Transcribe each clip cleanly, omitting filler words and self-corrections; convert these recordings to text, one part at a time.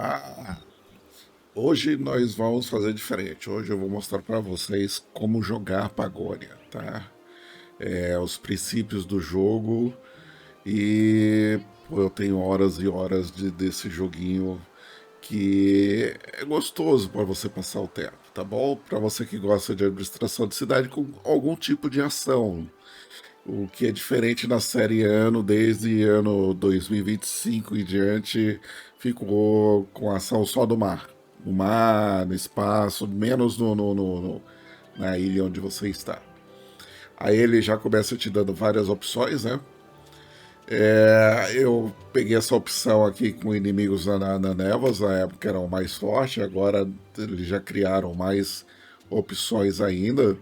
Ah, hoje nós vamos fazer diferente. Hoje eu vou mostrar para vocês como jogar Pagônia, tá? Os princípios do jogo e pô, eu tenho horas e horas desse joguinho que é gostoso para você passar o tempo, tá bom? Para você que gosta de administração de cidade com algum tipo de ação, o que é diferente na série ano, desde ano 2025 em diante, ficou com ação só do mar. No mar, no espaço, menos na ilha onde você está. Aí ele já começa te dando várias opções, né? Eu peguei essa opção aqui com inimigos na Nevas, na época eram mais fortes, agora eles já criaram mais opções ainda.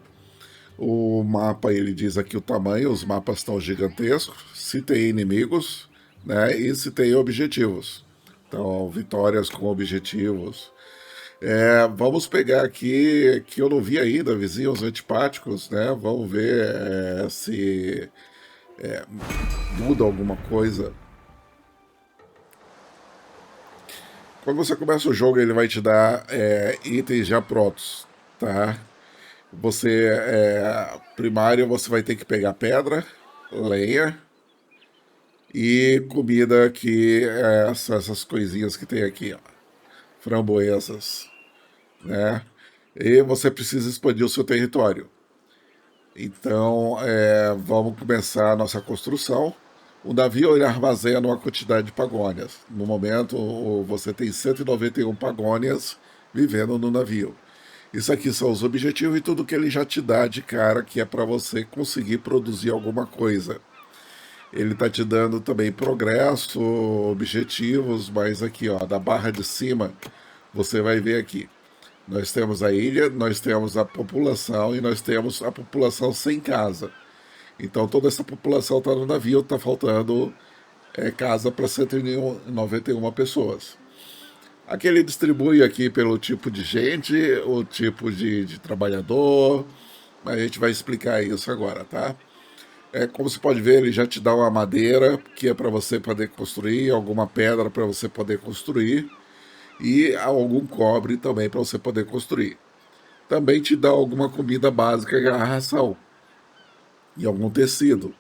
O mapa, ele diz aqui o tamanho, os mapas estão gigantescos, se tem inimigos, né, e se tem objetivos. Então, vitórias com objetivos. Vamos pegar aqui, que eu não vi ainda, vizinhos antipáticos, né, vamos ver se muda alguma coisa. Quando você começa o jogo, ele vai te dar itens já prontos, tá? Primário, você vai ter que pegar pedra, lenha, e comida que é essas coisinhas que tem aqui, ó, framboesas, né? E você precisa expandir o seu território. Então, vamos começar a nossa construção. O navio ele armazena uma quantidade de pagônias. No momento, você tem 191 pagônias vivendo no navio. Isso aqui são os objetivos e tudo que ele já te dá de cara, que é para você conseguir produzir alguma coisa. Ele tá te dando também progresso, objetivos, mas aqui, ó, da barra de cima, você vai ver aqui. Nós temos a ilha, nós temos a população e nós temos a população sem casa. Então toda essa população está no navio, está faltando casa para 191 pessoas. Aqui ele distribui aqui pelo tipo de gente, o tipo de trabalhador, mas a gente vai explicar isso agora, tá? Como você pode ver, ele já te dá uma madeira que é para você poder construir, alguma pedra para você poder construir e algum cobre também para você poder construir. Também te dá alguma comida básica, a ração e algum tecido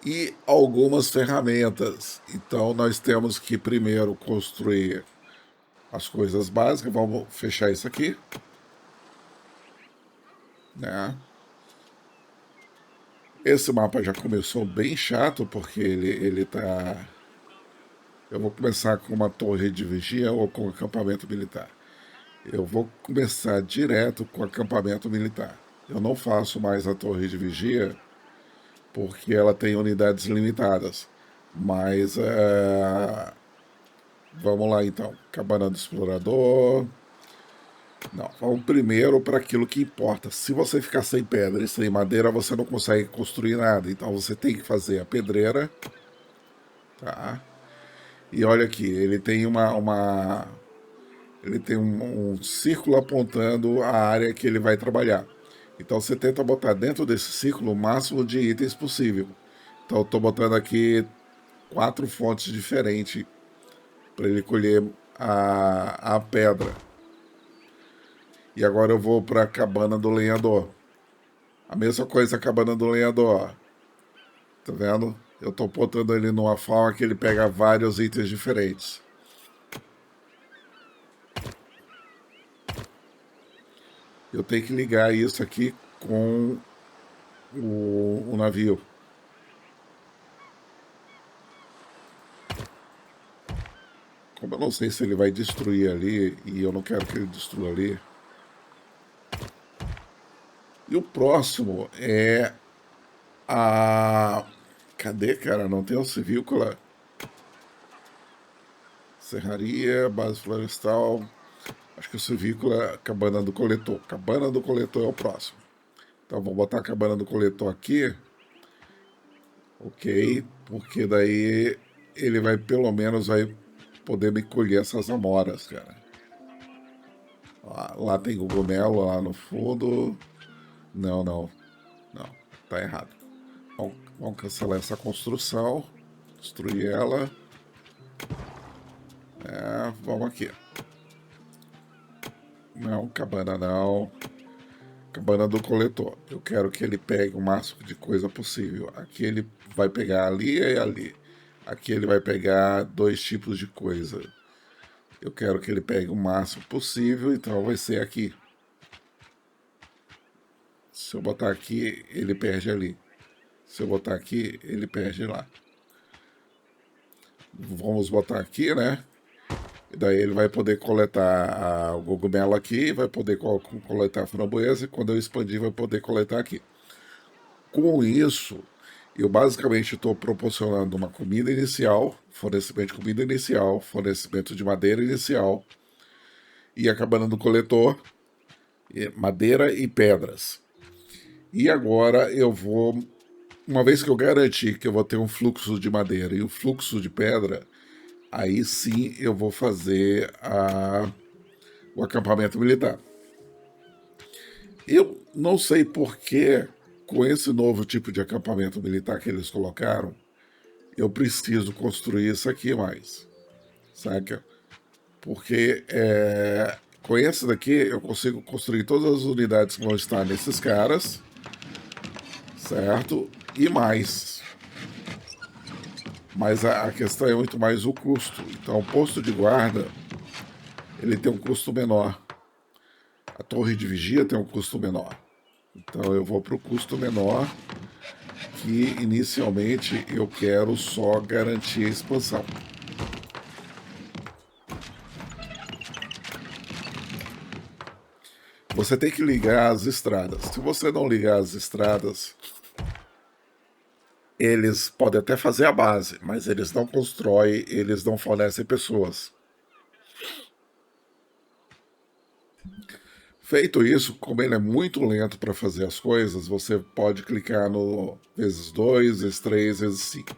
e algumas ferramentas. Então nós temos que primeiro construir as coisas básicas. Vamos fechar isso aqui, né? Esse mapa já começou bem chato porque ele tá. Eu vou começar com uma torre de vigia ou com acampamento militar. Eu vou começar direto com acampamento militar. Eu não faço mais a torre de vigia porque ela tem unidades limitadas. Mas vamos lá então. Cabana do explorador. Não, vamos primeiro para aquilo que importa. Se você ficar sem pedra e sem madeira, você não consegue construir nada. Então você tem que fazer a pedreira, tá? E olha aqui, ele tem um círculo apontando a área que ele vai trabalhar. Então você tenta botar dentro desse círculo o máximo de itens possível. Então eu estou botando aqui 4 fontes diferentes para ele colher a pedra. E agora eu vou para a cabana do lenhador. A mesma coisa a cabana do lenhador. Tá vendo? Eu estou botando ele numa forma que ele pega vários itens diferentes. Eu tenho que ligar isso aqui com o navio. Como eu não sei se ele vai destruir ali, e eu não quero que ele destrua ali. E o próximo é a. Cadê, cara? Não tem o civícola. Serraria, base florestal. Acho que o civícola é a cabana do coletor. Cabana do coletor é o próximo. Então vou botar a cabana do coletor aqui. Ok, porque daí ele vai pelo menos vai poder me colher essas amoras, cara. Lá tem cogumelo lá no fundo. Não, não, não, tá errado. Vamos cancelar essa construção, destruir ela. vamos aqui. Não, cabana não. Cabana do coletor. Eu quero que ele pegue o máximo de coisa possível. Aqui ele vai pegar ali e ali. Aqui ele vai pegar 2 tipos de coisa. Eu quero que ele pegue o máximo possível, então vai ser aqui. Se eu botar aqui, ele perde ali. Se eu botar aqui, ele perde lá. Vamos botar aqui, né? E daí ele vai poder coletar o cogumelo aqui, vai poder coletar a framboesa, e quando eu expandir, vai poder coletar aqui. Com isso, eu basicamente estou proporcionando uma comida inicial, fornecimento de comida inicial, fornecimento de madeira inicial, e a cabana do coletor, madeira e pedras. E agora eu vou, uma vez que eu garantir que eu vou ter um fluxo de madeira e um fluxo de pedra, aí sim eu vou fazer o acampamento militar. Eu não sei por que, com esse novo tipo de acampamento militar que eles colocaram, eu preciso construir isso aqui mais, saca? Porque com esse daqui eu consigo construir todas as unidades que vão estar nesses caras, certo? E mais. Mas a questão é muito mais o custo. Então, o posto de guarda, ele tem um custo menor. A torre de vigia tem um custo menor. Então, eu vou para o custo menor, que inicialmente eu quero só garantir a expansão. Você tem que ligar as estradas. Se você não ligar as estradas, eles podem até fazer a base, mas eles não constroem, eles não fornecem pessoas. Feito isso, como ele é muito lento para fazer as coisas, você pode clicar no vezes 2, vezes 3, vezes 5.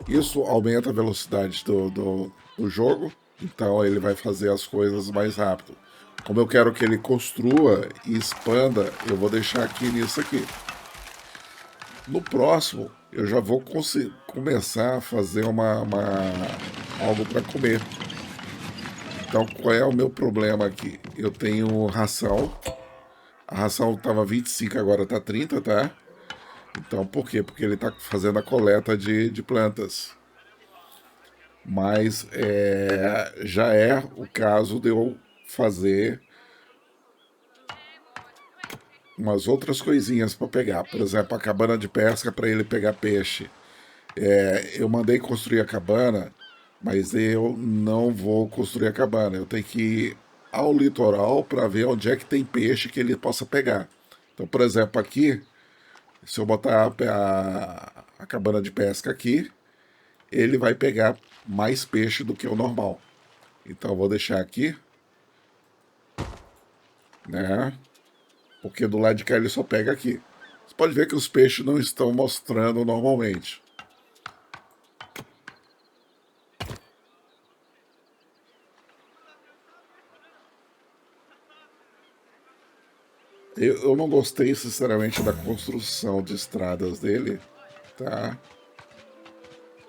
Isso aumenta a velocidade do jogo, então ele vai fazer as coisas mais rápido. Como eu quero que ele construa e expanda, eu vou deixar aqui nisso aqui. No próximo, eu já vou começar a fazer algo para comer. Então, qual é o meu problema aqui? Eu tenho ração. A ração estava 25, agora está 30, tá? Então, por quê? Porque ele está fazendo a coleta de plantas. Mas já é o caso de eu fazer umas outras coisinhas para pegar. Por exemplo, a cabana de pesca para ele pegar peixe. Eu mandei construir a cabana, mas eu não vou construir a cabana. Eu tenho que ir ao litoral para ver onde é que tem peixe que ele possa pegar. Então, por exemplo, aqui, se eu botar a cabana de pesca aqui, ele vai pegar mais peixe do que o normal. Então, eu vou deixar aqui, né? Porque do lado de cá ele só pega aqui. Você pode ver que os peixes não estão mostrando normalmente. Eu não gostei, sinceramente, da construção de estradas dele, tá?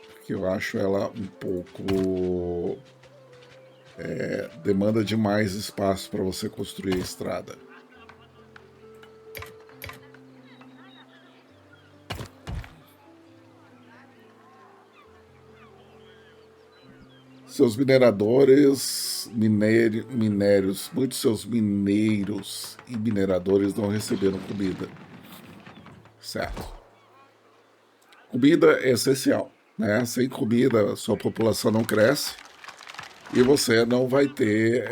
Porque eu acho ela um pouco. Demanda demais espaço para você construir a estrada. Seus mineradores, minérios, muitos seus mineiros e mineradores não receberam comida. Certo. Comida é essencial, né? Sem comida, sua população não cresce e você não vai ter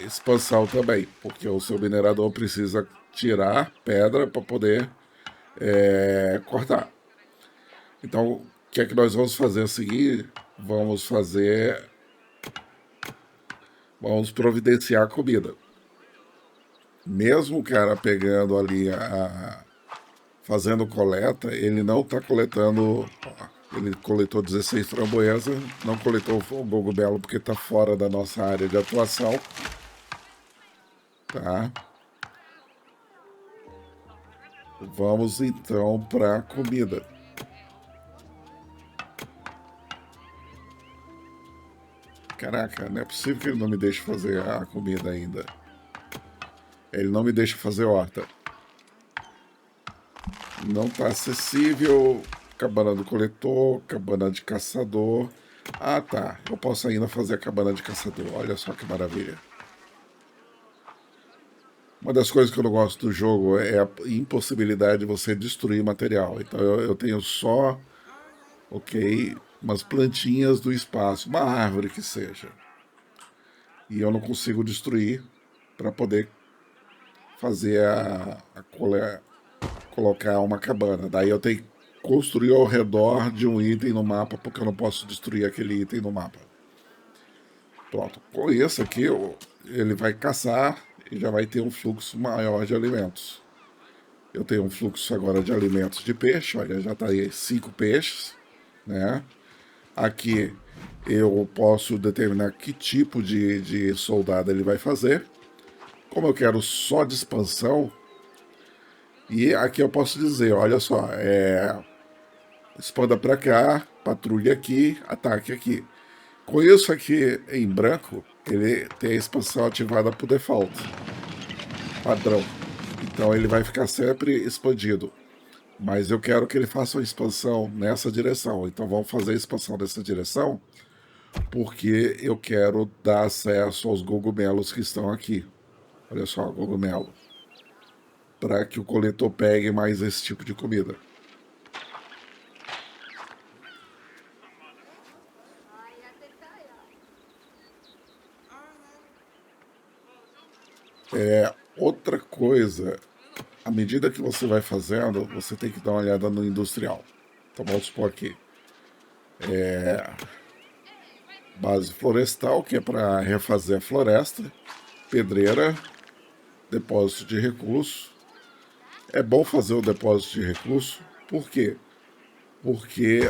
expansão também, porque o seu minerador precisa tirar pedra para poder cortar. Então, o que é que nós vamos fazer a seguir? Vamos providenciar comida. Mesmo o cara pegando ali fazendo coleta, ele não está coletando. Ele coletou 16 framboesas, não coletou o cogumelo porque está fora da nossa área de atuação. Tá? Vamos então para comida. Caraca, não é possível que ele não me deixe fazer a comida ainda. Ele não me deixa fazer horta. Não tá acessível. Cabana do coletor, cabana de caçador. Ah, tá. Eu posso ainda fazer a cabana de caçador. Olha só que maravilha. Uma das coisas que eu não gosto do jogo é a impossibilidade de você destruir material. Então eu tenho só, ok, umas plantinhas do espaço, uma árvore que seja. E eu não consigo destruir para poder fazer colocar uma cabana. Daí eu tenho que construir ao redor de um item no mapa, porque eu não posso destruir aquele item no mapa. Pronto, com isso aqui ele vai caçar e já vai ter um fluxo maior de alimentos. Eu tenho um fluxo agora de alimentos de peixe, olha, já está aí 5 peixes, né? Aqui eu posso determinar que tipo de soldado ele vai fazer. Como eu quero só de expansão, e aqui eu posso dizer, olha só, expanda para cá, patrulha aqui, ataque aqui. Com isso aqui em branco, ele tem a expansão ativada por default, padrão. Então ele vai ficar sempre expandido. Mas eu quero que ele faça uma expansão nessa direção. Então vamos fazer a expansão nessa direção, porque eu quero dar acesso aos cogumelos que estão aqui. Olha só, cogumelo. Para que o coletor pegue mais esse tipo de comida. Outra coisa, à medida que você vai fazendo, você tem que dar uma olhada no industrial. Então vamos supor aqui. Base florestal, que é para refazer a floresta. Pedreira, depósito de recursos. É bom fazer o depósito de recursos, por quê? Porque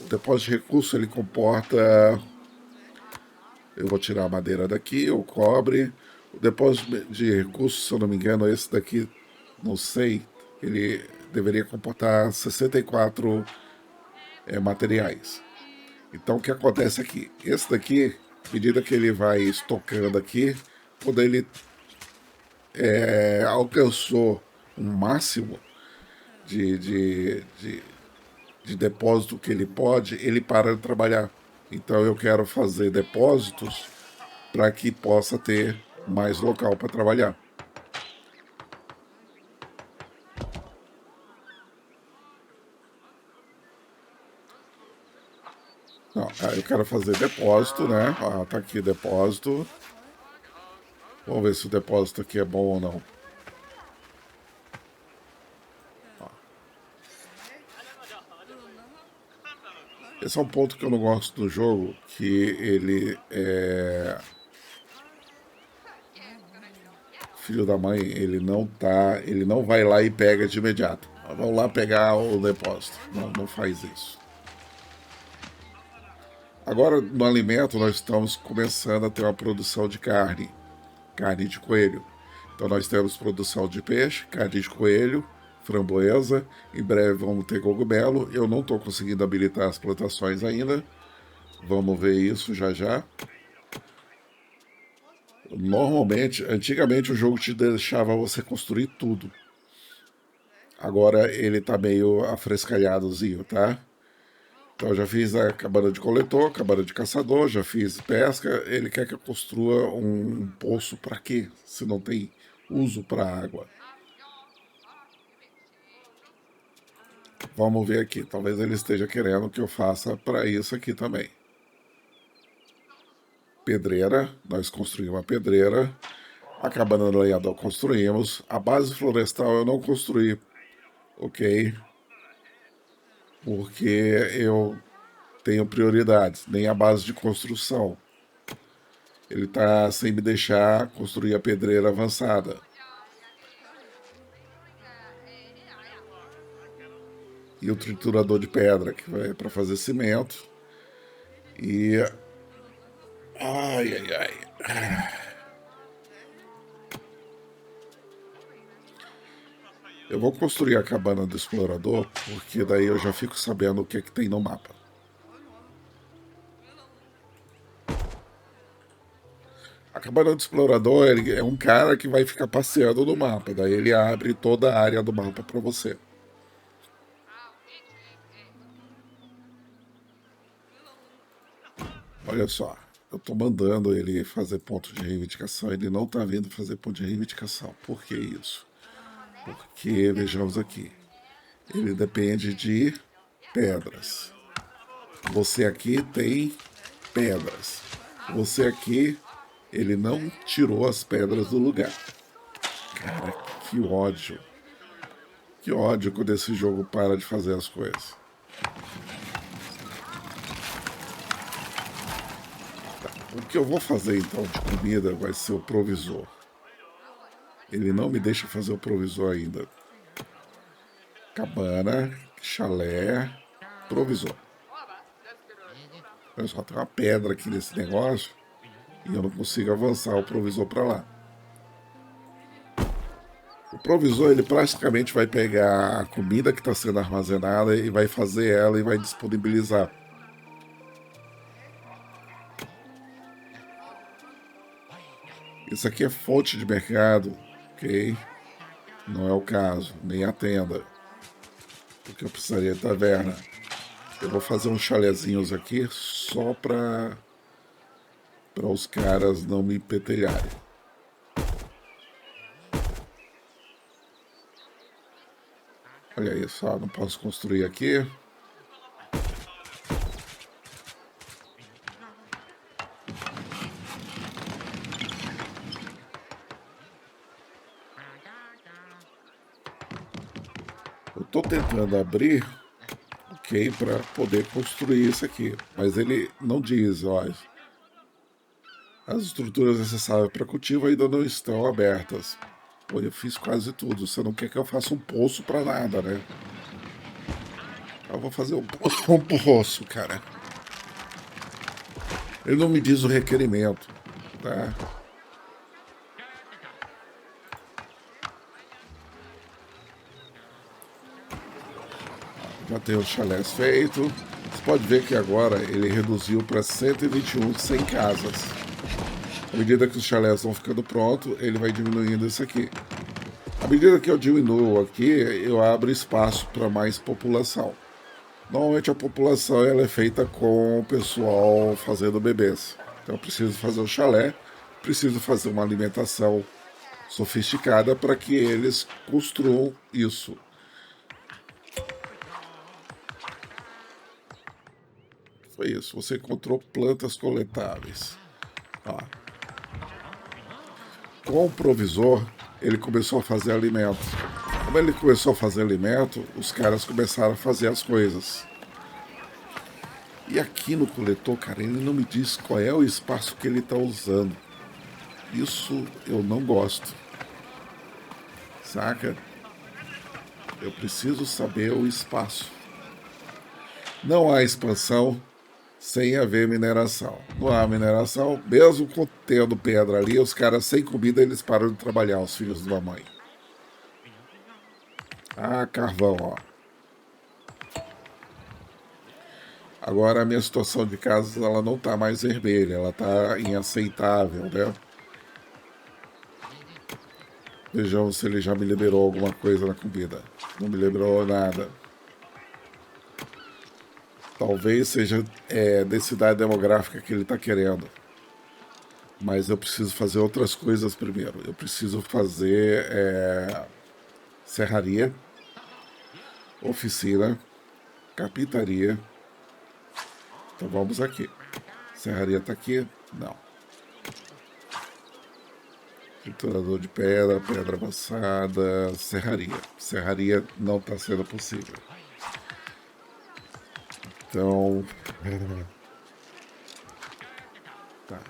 o depósito de recursos ele comporta. Eu vou tirar a madeira daqui, o cobre. O depósito de recursos, se eu não me engano, esse daqui, não sei, ele deveria comportar 64 materiais. Então o que acontece aqui? Esse daqui, à medida que ele vai estocando aqui, quando ele alcançou um máximo de depósito que ele pode, ele para de trabalhar. Então eu quero fazer depósitos para que possa ter mais local para trabalhar. Não, eu quero fazer depósito, né? Ah, tá aqui depósito. Vamos ver se o depósito aqui é bom ou não. Esse é um ponto que eu não gosto do jogo, que ele é filho da mãe, ele não vai lá e pega de imediato. Vamos lá pegar o depósito. Não, não faz isso. Agora, no alimento, nós estamos começando a ter uma produção de carne, carne de coelho. Então, nós temos produção de peixe, carne de coelho, framboesa. Em breve vamos ter cogumelo. Eu não estou conseguindo habilitar as plantações ainda. Vamos ver isso já já. Normalmente, antigamente o jogo te deixava você construir tudo. Agora ele tá meio afrescalhadozinho, tá? Então eu já fiz a cabana de coletor, cabana de caçador, já fiz pesca. Ele quer que eu construa um poço para quê? Se não tem uso para água. Vamos ver aqui. Talvez ele esteja querendo que eu faça para isso aqui também. Pedreira, nós construímos uma pedreira. A cabana do lenhador construímos. A base florestal eu não construí, ok? Porque eu tenho prioridades, nem a base de construção. Ele está sem me deixar construir a pedreira avançada. E o triturador de pedra, que vai para fazer cimento. E. Ai, ai, ai. Eu vou construir a cabana do explorador, porque daí eu já fico sabendo o que é que tem no mapa. A cabana do explorador, ele é um cara que vai ficar passeando no mapa. Daí ele abre toda a área do mapa para você. Olha só, eu tô mandando ele fazer ponto de reivindicação, ele não tá vindo fazer ponto de reivindicação. Por que isso? Porque, vejamos aqui, ele depende de pedras. Você aqui tem pedras. Você aqui, ele não tirou as pedras do lugar. Cara, que ódio. Que ódio quando esse jogo para de fazer as coisas. O que eu vou fazer então de comida vai ser o provisor. Ele não me deixa fazer o provisor ainda. Cabana, chalé, provisor. Olha só, tem uma pedra aqui nesse negócio e eu não consigo avançar o provisor para lá. O provisor, ele praticamente vai pegar a comida que está sendo armazenada e vai fazer ela e vai disponibilizar. Isso aqui é fonte de mercado, ok? Não é o caso, nem a tenda. Porque eu precisaria de taverna. Eu vou fazer uns chalezinhos aqui só para os caras não me petelharem. Olha isso, ó, não posso construir aqui. Eu estou tentando abrir, ok, para poder construir isso aqui. Mas ele não diz, ó, as estruturas necessárias para cultivo ainda não estão abertas. Pô, eu fiz quase tudo. Você não quer que eu faça um poço para nada, né? Eu vou fazer um poço, cara. Ele não me diz o requerimento, tá? Já tem os chalés feitos. Você pode ver que agora ele reduziu para 121 sem casas. À medida que os chalés vão ficando prontos, ele vai diminuindo isso aqui. À medida que eu diminuo aqui, eu abro espaço para mais população. Normalmente a população ela é feita com o pessoal fazendo bebês. Então eu preciso fazer um chalé, preciso fazer uma alimentação sofisticada para que eles construam isso. Foi isso, você encontrou plantas coletáveis. Ó. Com o provisor, ele começou a fazer alimento. Como ele começou a fazer alimento, os caras começaram a fazer as coisas. E aqui no coletor, cara, ele não me diz qual é o espaço que ele está usando. Isso eu não gosto. Saca? Eu preciso saber o espaço. Não há expansão sem haver mineração. Não há mineração, mesmo tendo pedra ali, os caras sem comida, eles param de trabalhar, os filhos da mãe. Ah, carvão, ó. Agora a minha situação de casa, ela não tá mais vermelha, ela tá inaceitável, né? Vejamos se ele já me liberou alguma coisa na comida. Não me liberou nada. Talvez seja densidade demográfica que ele está querendo. Mas eu preciso fazer outras coisas primeiro. Eu preciso fazer serraria, oficina, carpintaria. Então vamos aqui. Serraria está aqui? Não. Triturador de pedra, pedra amassada, serraria. Serraria não está sendo possível. Então... Tá.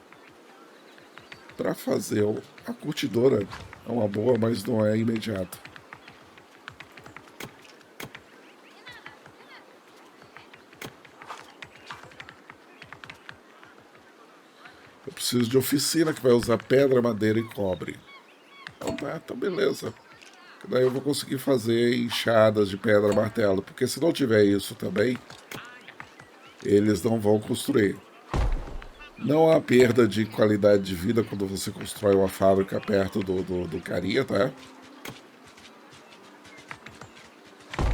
Para fazer a curtidora é uma boa, mas não é imediata. Eu preciso de oficina que vai usar pedra, madeira e cobre. Então tá, então beleza. Daí eu vou conseguir fazer enxadas de pedra, martelo. Porque se não tiver isso também, eles não vão construir. Não há perda de qualidade de vida quando você constrói uma fábrica perto do carinha, tá?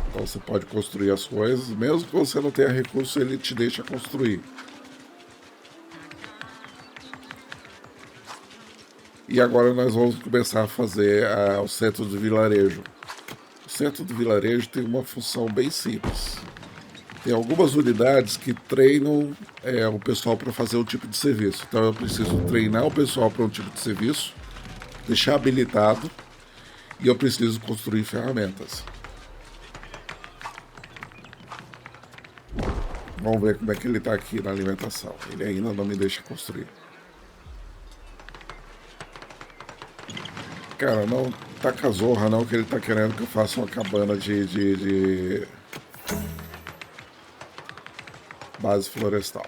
Então você pode construir as coisas, mesmo que você não tenha recurso, ele te deixa construir. E agora nós vamos começar a fazer o centro do vilarejo. O centro do vilarejo tem uma função bem simples. Tem algumas unidades que treinam o pessoal para fazer um tipo de serviço. Então eu preciso treinar o pessoal para um tipo de serviço, deixar habilitado, e eu preciso construir ferramentas. Vamos ver como é que ele está aqui na alimentação. Ele ainda não me deixa construir. Cara, não taca zorra não, que ele tá querendo que eu faça uma cabana de base florestal.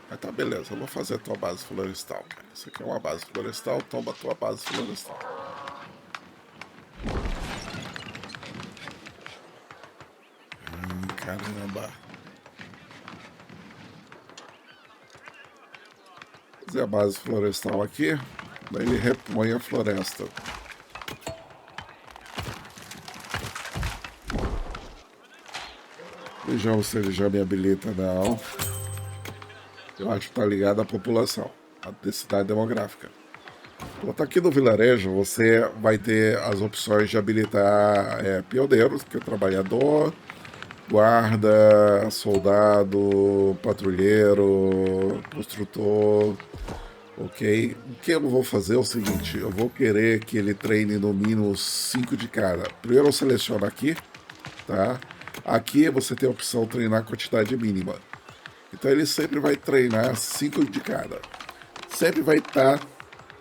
Mas tá beleza, eu vou fazer a tua base florestal, cara. Isso aqui é uma base florestal, toma a tua base florestal. Caramba. Fazer a base florestal aqui, daí ele repõe a floresta. Vejamos se ele já me habilita, não. Eu acho que tá ligado à população, à densidade demográfica. Quando tá aqui no vilarejo, você vai ter as opções de habilitar pioneiros, que é trabalhador, guarda, soldado, patrulheiro, construtor, ok? O que eu vou fazer é o seguinte, eu vou querer que ele treine no mínimo 5 de cada. Primeiro eu seleciono aqui, tá? Aqui você tem a opção de treinar a quantidade mínima. Então ele sempre vai treinar 5 de cada. Sempre vai estar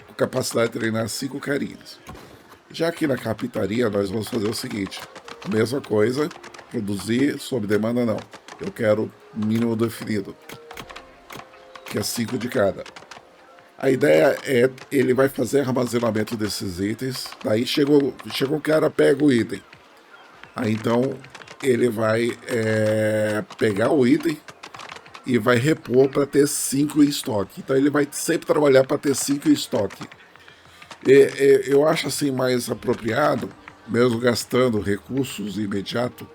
com capacidade de treinar 5 carinhas. Já aqui na carpintaria nós vamos fazer o seguinte, a mesma coisa, produzir sob demanda não. Eu quero mínimo definido, que é 5 de cada. A ideia é, ele vai fazer armazenamento desses itens, daí chegou um cara, pega o item. Aí então ele vai pegar o item e vai repor para ter 5 em estoque. Então ele vai sempre trabalhar para ter 5 em estoque. Eu acho assim mais apropriado, mesmo gastando recursos imediatos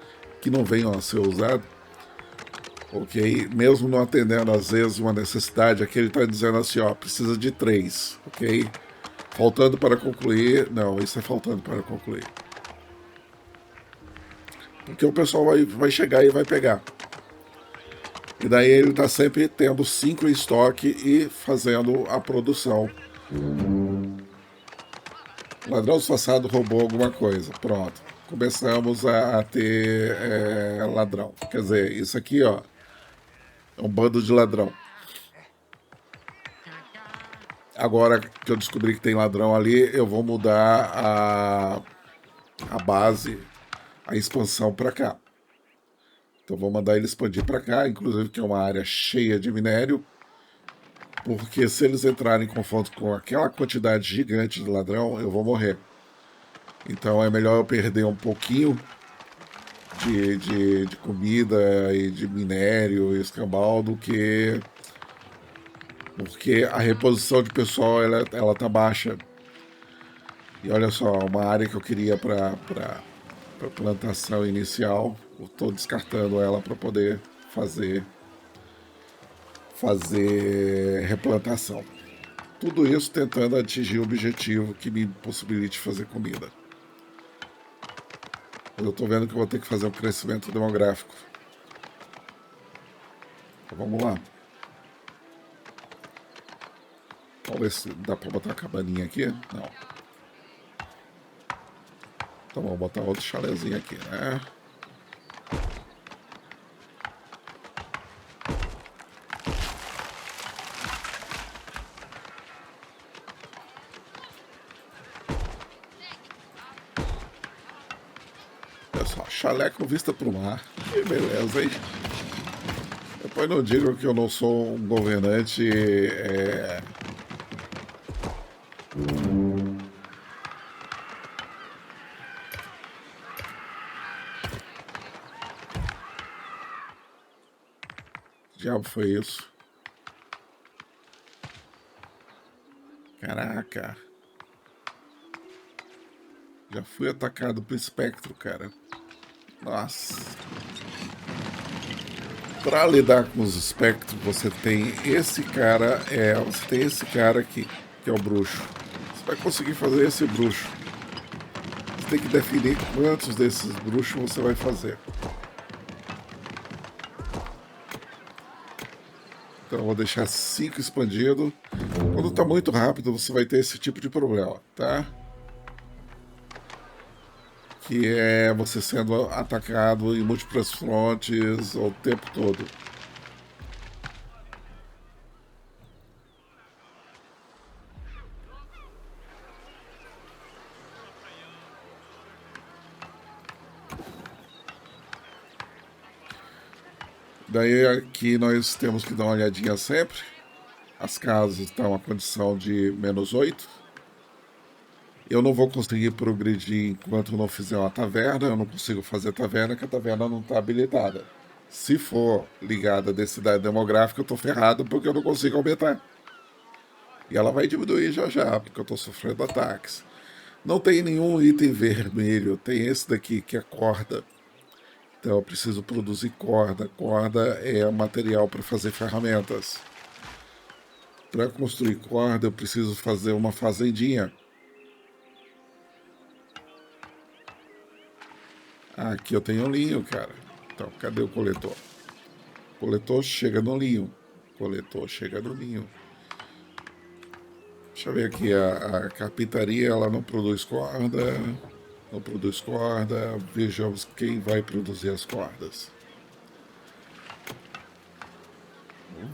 que não venham a ser usados, ok? Mesmo não atendendo às vezes uma necessidade, aqui ele está dizendo assim, ó, precisa de 3, ok? Faltando para concluir, não, isso é faltando para concluir. Porque o pessoal vai chegar e vai pegar. E daí ele está sempre tendo 5 em estoque e fazendo a produção. Ladrão disfarçado roubou alguma coisa. Pronto. Começamos a ter ladrão. Quer dizer, isso aqui, ó, é um bando de ladrão. Agora que eu descobri que tem ladrão ali, eu vou mudar a base, a expansão para cá. Então vou mandar ele expandir para cá, inclusive que é uma área cheia de minério, porque se eles entrarem em confronto com aquela quantidade gigante de ladrão, eu vou morrer. Então é melhor eu perder um pouquinho de comida e de minério e escambau do que... Porque a reposição de pessoal ela tá baixa. E olha só, uma área que eu queria para plantação inicial, eu estou descartando ela para poder fazer replantação. Tudo isso tentando atingir o objetivo que me possibilite fazer comida. Eu estou vendo que eu vou ter que fazer um crescimento demográfico. Então vamos lá. Vamos ver se dá para botar a cabaninha aqui. Não. Então vamos botar outro chalezinho aqui, né? Olha só, chalé com vista pro mar. Que beleza, hein? Depois não digam que eu não sou um governante que diabo foi isso? Caraca. Já fui atacado por espectro, cara. Nossa. Para lidar com os espectros, você tem esse cara, você tem esse cara aqui, que é o bruxo. Você vai conseguir fazer esse bruxo. Você tem que definir quantos desses bruxos você vai fazer. Então eu vou deixar 5 expandido. Quando está muito rápido, você vai ter esse tipo de problema, tá? Que é você sendo atacado em múltiplas frontes o tempo todo. Daí aqui nós temos que dar uma olhadinha sempre. As casas estão a condição de -8. Eu não vou conseguir progredir enquanto não fizer uma taverna. Eu não consigo fazer taverna, porque a taverna não está habilitada. Se for ligada à densidade demográfica, eu estou ferrado porque eu não consigo aumentar. E ela vai diminuir já já, porque eu estou sofrendo ataques. Não tem nenhum item vermelho. Tem esse daqui, que é corda. Então eu preciso produzir corda. Corda é material para fazer ferramentas. Para construir corda, eu preciso fazer uma fazendinha. Aqui eu tenho linho, cara. Então, cadê o coletor? O coletor chega no linho. O coletor chega no linho. Deixa eu ver aqui. A carpintaria, ela não produz corda. Não produz corda. Vejamos quem vai produzir as cordas.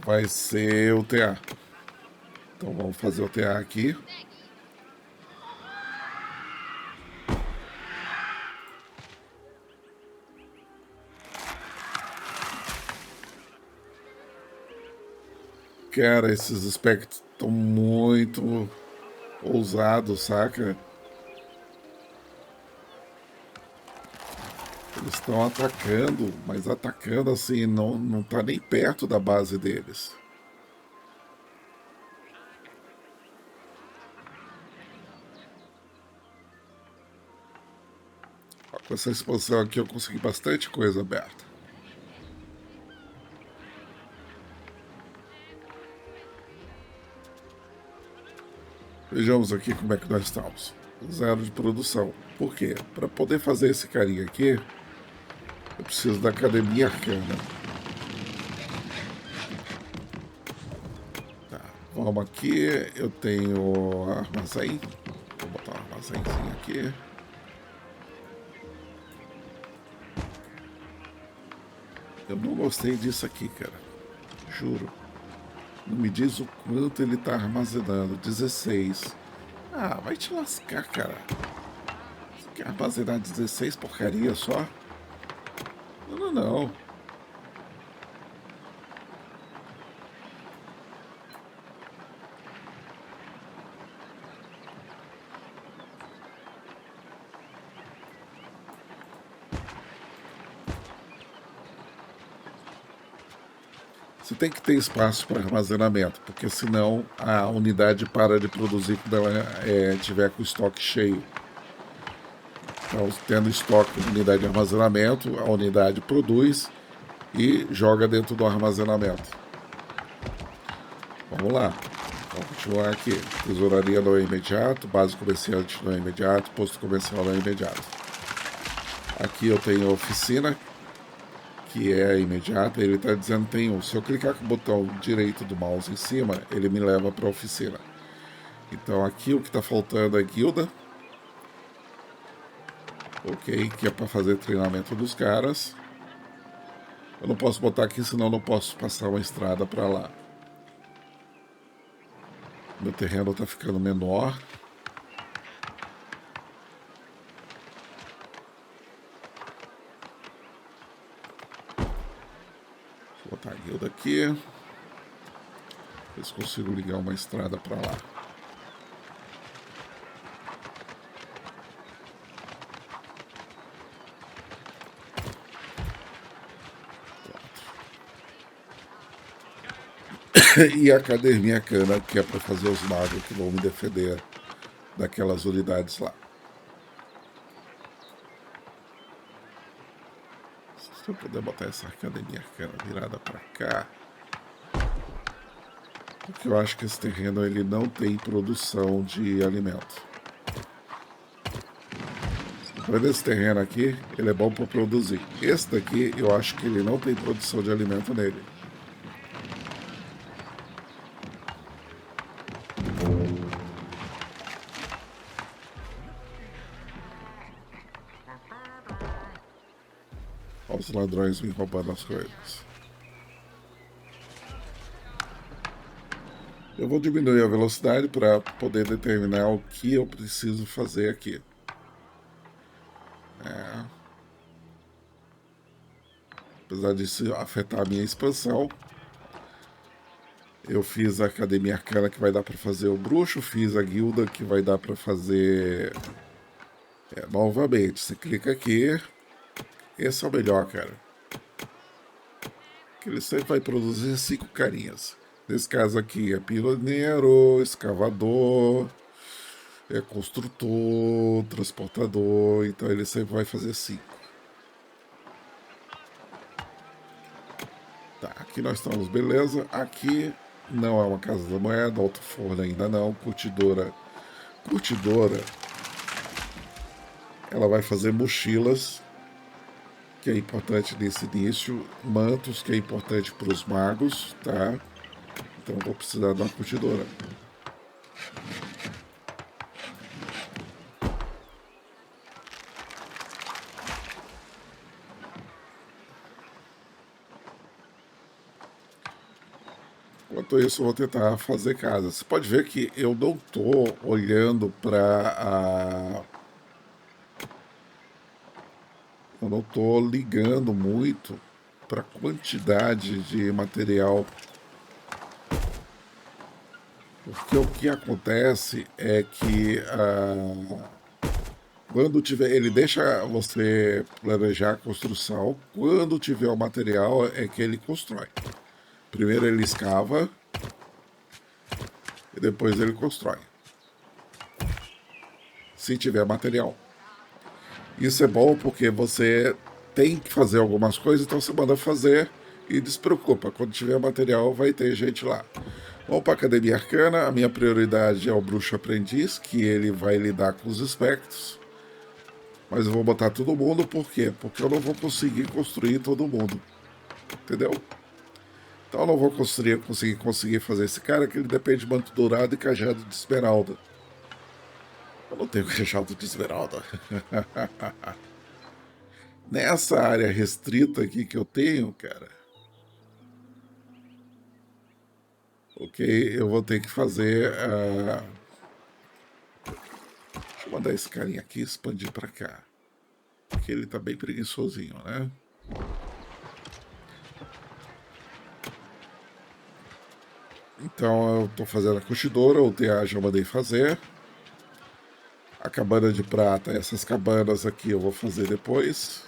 Vai ser o TA. Então vamos fazer o TA aqui. Cara, esses espectros estão muito ousados, saca? Eles estão atacando, mas atacando assim, não tá nem perto da base deles. Com essa expansão aqui eu consegui bastante coisa aberta. Vejamos aqui como é que nós estamos. 0 de produção. Por quê? Para poder fazer esse carinha aqui, eu preciso da Academia Arcana. Tá, vamos aqui. Eu tenho armazém. Vou botar um armazenzinho aqui. Eu não gostei disso aqui, cara. Juro. Não me diz o quanto ele tá armazenando. 16. Ah, vai te lascar, cara. Você quer armazenar 16 porcaria só? Não, não, não. Você tem que ter espaço para armazenamento, porque senão a unidade para de produzir quando ela tiver com o estoque cheio. Então, tendo estoque de unidade de armazenamento, a unidade produz e joga dentro do armazenamento. Vamos lá. Vamos continuar aqui. Tesouraria não é imediato, base comerciante não é imediato, posto comercial não é imediato. Aqui eu tenho oficina, que é imediata. Ele está dizendo que tem um. Se eu clicar com o botão direito do mouse em cima, ele me leva para a oficina. Então aqui o que está faltando é guilda. Ok, que é para fazer treinamento dos caras. Eu não posso botar aqui, senão eu não posso passar uma estrada para lá. Meu terreno está ficando menor. Vou botar a guilda aqui. Ver se consigo ligar uma estrada para lá. E a academia cana, que é para fazer os magos que vão me defender daquelas unidades lá. Se eu puder botar essa academia cana virada para cá, porque eu acho que esse terreno ele não tem produção de alimento. Olha esse terreno aqui, ele é bom para produzir. Esse daqui, eu acho que ele não tem produção de alimento nele. Olha os ladrões me roubando as coisas. Eu vou diminuir a velocidade para poder determinar o que eu preciso fazer aqui. Apesar disso afetar a minha expansão, eu fiz a academia arcana que vai dar para fazer o bruxo, fiz a guilda que vai dar para fazer novamente. Você clica aqui, esse é o melhor, cara. Que ele sempre vai produzir 5 carinhas. Nesse caso aqui é pioneiro, escavador, é construtor, transportador, então ele sempre vai fazer 5. Tá, aqui nós estamos, beleza. Aqui não é uma casa da moeda, alto forno ainda não, curtidora. Curtidora, ela vai fazer mochilas, que é importante nesse início, mantos, que é importante para os magos, tá? Então vou precisar de uma curtidora. Enquanto isso, eu vou tentar fazer casa. Você pode ver que eu não estou olhando para a. Eu não estou ligando muito para a quantidade de material. Porque o que acontece é que quando tiver. Ele deixa você planejar a construção. Quando tiver o material, é que ele constrói. Primeiro ele escava e depois ele constrói. Se tiver material. Isso é bom porque você tem que fazer algumas coisas, então você manda fazer e despreocupa. Quando tiver material, vai ter gente lá. Vamos para a Academia Arcana. A minha prioridade é o Bruxo Aprendiz, que ele vai lidar com os espectros. Mas eu vou botar todo mundo, por quê? Porque eu não vou conseguir construir todo mundo. Entendeu? Então eu não vou conseguir fazer esse cara, que ele depende de manto dourado e cajado de esmeralda. Eu não tenho cajado de esmeralda. Nessa área restrita aqui que eu tenho, cara, ok, eu vou ter que fazer. Deixa eu mandar esse carinha aqui expandir para cá. Porque ele tá bem preguiçosinho, né? Então eu tô fazendo a curtidora, o TA já mandei fazer. A cabana de prata, essas cabanas aqui eu vou fazer depois.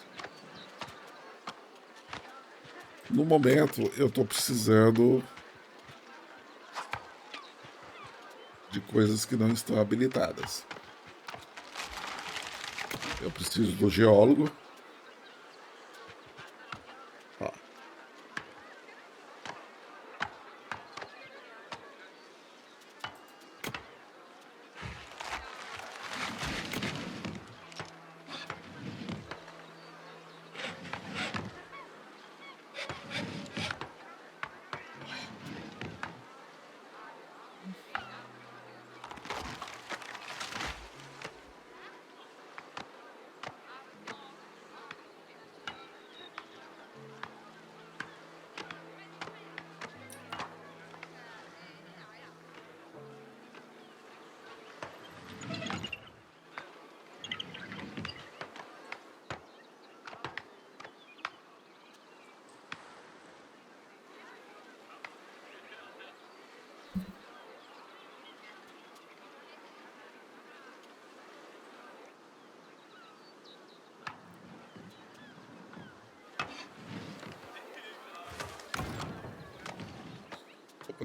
No momento eu tô precisando de coisas que não estão habilitadas. Eu preciso do geólogo. Ó,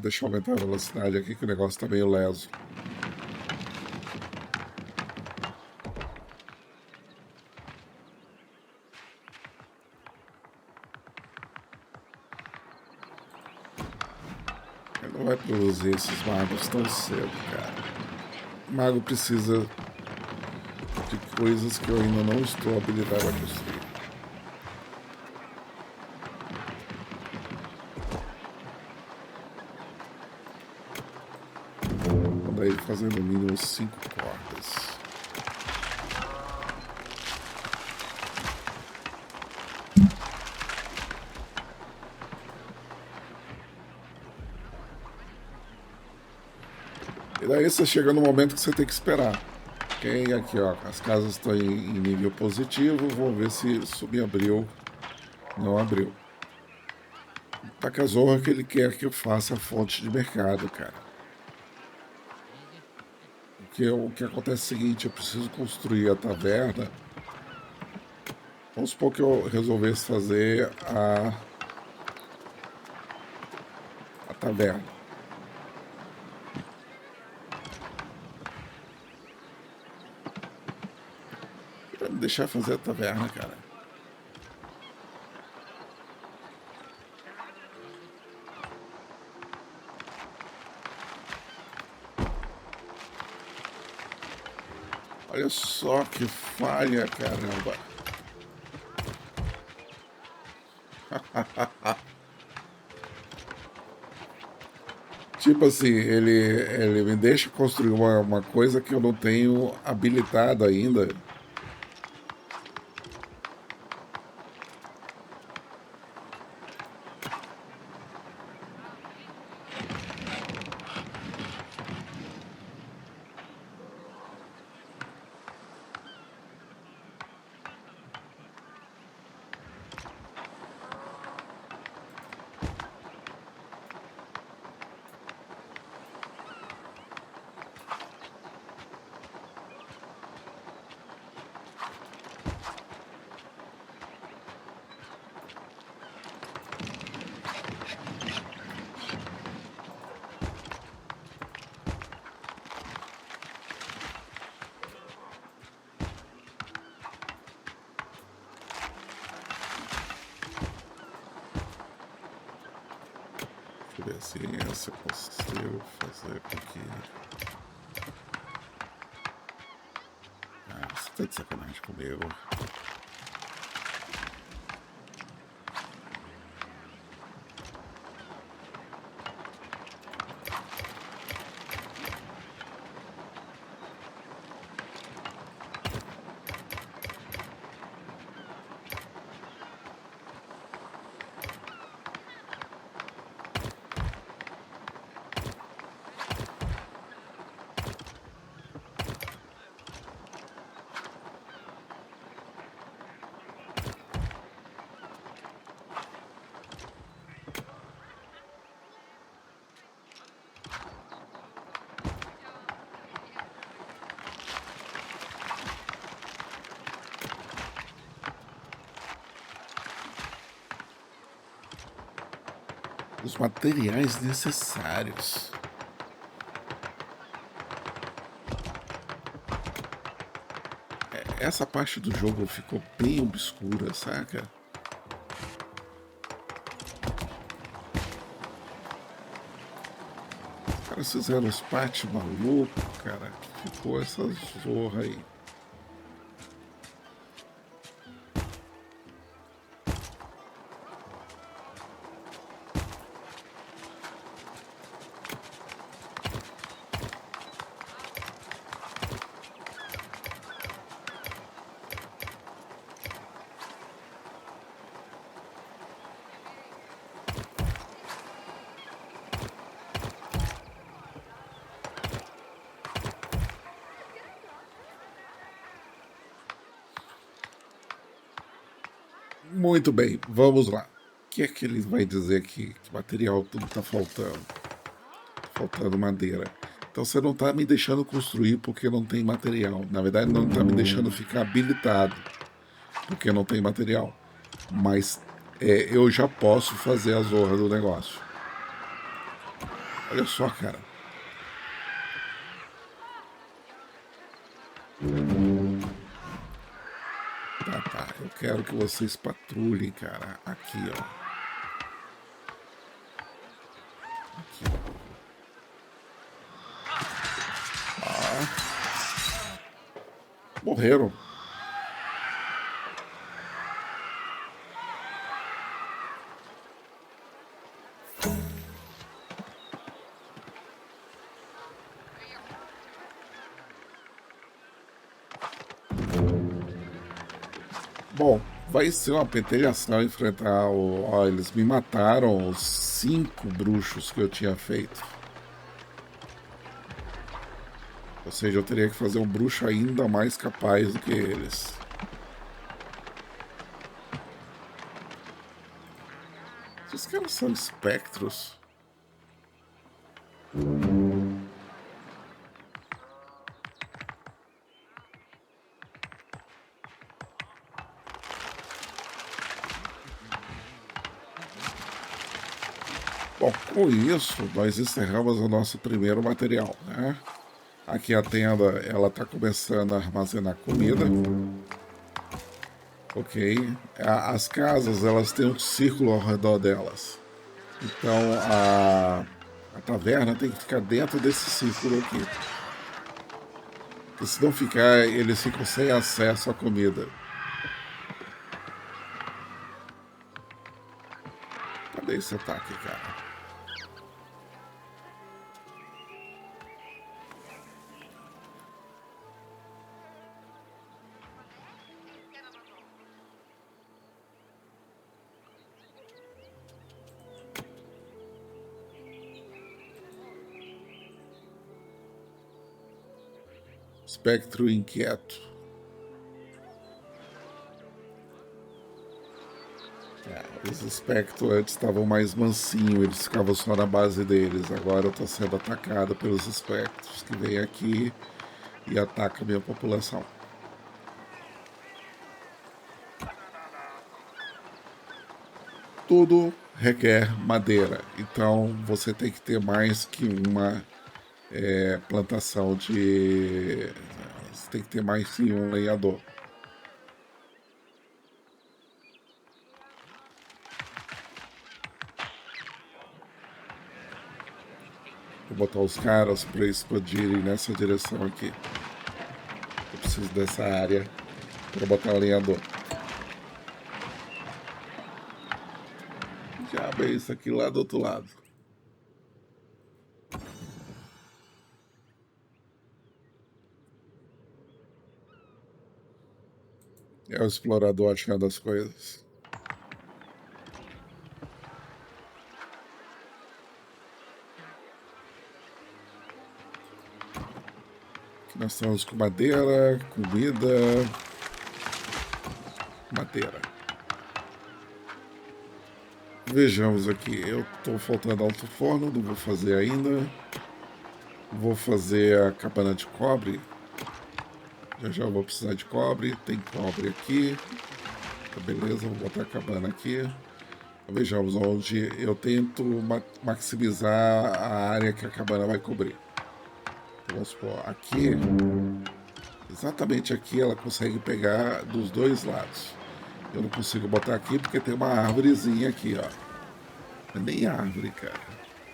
deixa eu aumentar a velocidade aqui que o negócio tá meio leso. Ele não vai produzir esses magos tão cedo, cara. O mago precisa de coisas que eu ainda não estou habilitado a construir. Mandar ele fazer no mínimo 5 cordas. E daí você chega no momento que você tem que esperar. Ok, aqui ó, as casas estão em nível positivo, vou ver se subabriu. Não abriu. Tá com a zorra que ele quer que eu faça a fonte de mercado, cara. O que acontece é o seguinte, eu preciso construir a taverna. Vamos supor que eu resolvesse fazer a taverna. Vai me deixar fazer a taverna, cara. Olha só que falha, caramba. Tipo assim, ele me deixa construir uma coisa que eu não tenho habilitado ainda. Deixa eu ver se eu consigo fazer com que... Ah, você tá de sacanagem comigo. Os materiais necessários. Essa parte do jogo ficou bem obscura, saca? Os caras fizeram os patch malucos, cara. Ficou essa zorra aí. Muito bem, vamos lá. O que é que ele vai dizer aqui? Que material tudo tá faltando? Faltando madeira. Então você não tá me deixando construir porque não tem material. Na verdade, não tá me deixando ficar habilitado porque não tem material. Mas eu já posso fazer a zorra do negócio. Olha só, cara. Tá. Eu quero que vocês patrulhem, cara. Aqui, ó. Aqui, ó. Morreram. Bom, vai ser uma pentelhação enfrentar o... Ó, eles me mataram os 5 bruxos que eu tinha feito. Ou seja, eu teria que fazer um bruxo ainda mais capaz do que eles. Esses caras são espectros. Bom, com isso, nós encerramos o nosso primeiro material, né? Aqui a tenda, ela está começando a armazenar comida. Ok. As casas, elas têm um círculo ao redor delas. Então, a taverna tem que ficar dentro desse círculo aqui. Porque se não ficar, eles ficam sem acesso à comida. Cadê esse ataque, cara? Espectro inquieto. Os espectros antes estavam mais mansinhos, eles ficavam só na base deles. Agora eu estou sendo atacado pelos espectros que vêm aqui e atacam a minha população. Tudo requer madeira, então você tem que ter mais que uma plantação de... Você tem que ter mais que um lenhador. Vou botar os caras para explodirem nessa direção aqui. Eu preciso dessa área para botar o lenhador. Já bem isso aqui lá do outro lado. É o explorador achando as coisas. Aqui nós estamos com madeira, comida, madeira. Vejamos aqui, eu estou faltando alto forno, não vou fazer ainda. Vou fazer a cabana de cobre. Já vou precisar de cobre, tem cobre aqui. Tá, beleza, vou botar a cabana aqui. Vejamos onde eu tento maximizar a área que a cabana vai cobrir. Vamos supor, aqui, exatamente aqui ela consegue pegar dos dois lados. Eu não consigo botar aqui porque tem uma árvorezinha aqui, ó. Não é nem árvore, cara.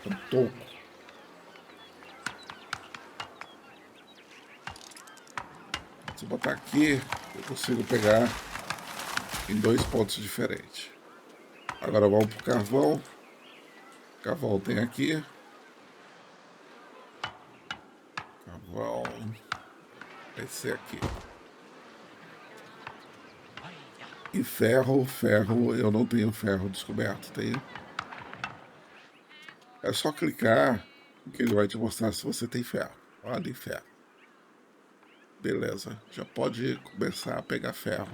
É um toco. Se eu botar aqui, eu consigo pegar em 2 pontos diferentes. Agora vamos pro carvão. O carvão tem aqui. Carvão vai ser aqui. E ferro, eu não tenho ferro descoberto, tem? É só clicar que ele vai te mostrar se você tem ferro. Olha em ferro. Beleza, já pode começar a pegar ferro.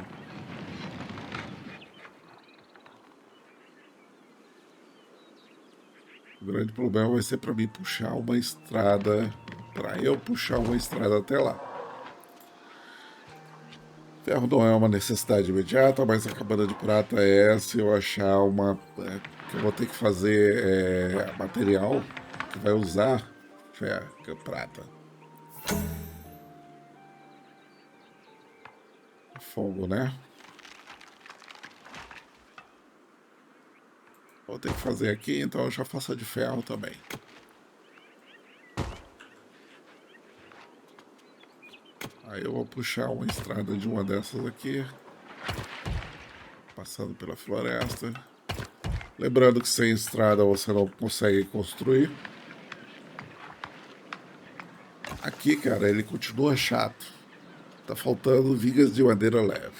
O grande problema vai ser para mim puxar uma estrada, para eu puxar uma estrada até lá. Ferro não é uma necessidade imediata, mas a cabana de prata é se eu achar uma... que eu vou ter que fazer material que vai usar ferro, que é prata. Fogo, né? Vou ter que fazer aqui, então eu já faço a de ferro também. Aí eu vou puxar uma estrada de uma dessas aqui, passando pela floresta. Lembrando que sem estrada você não consegue construir. Aqui, cara, ele continua chato. Tá faltando vigas de madeira leve.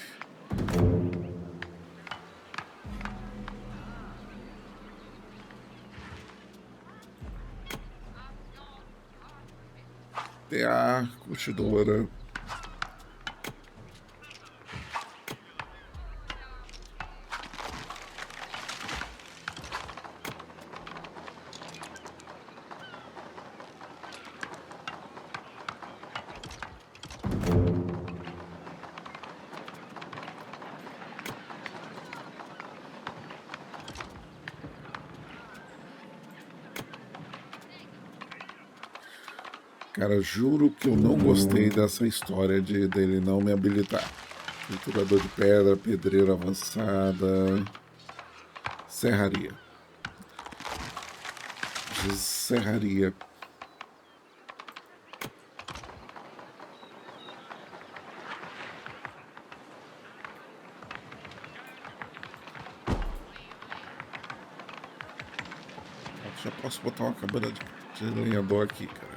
Tem a curtidora. Cara, juro que eu não gostei dessa história dele não me habilitar. Triturador de pedra, pedreira avançada, serraria. Serraria. Já posso botar uma cabana de lenhador aqui, cara.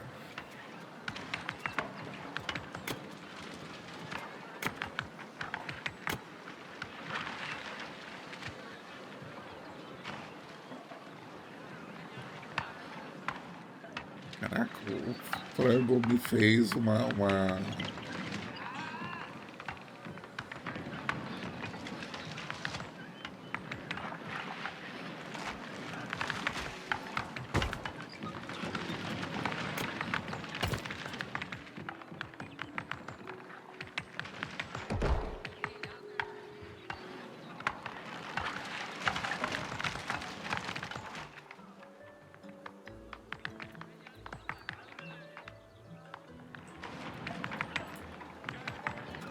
Caraca, o frango me fez uma...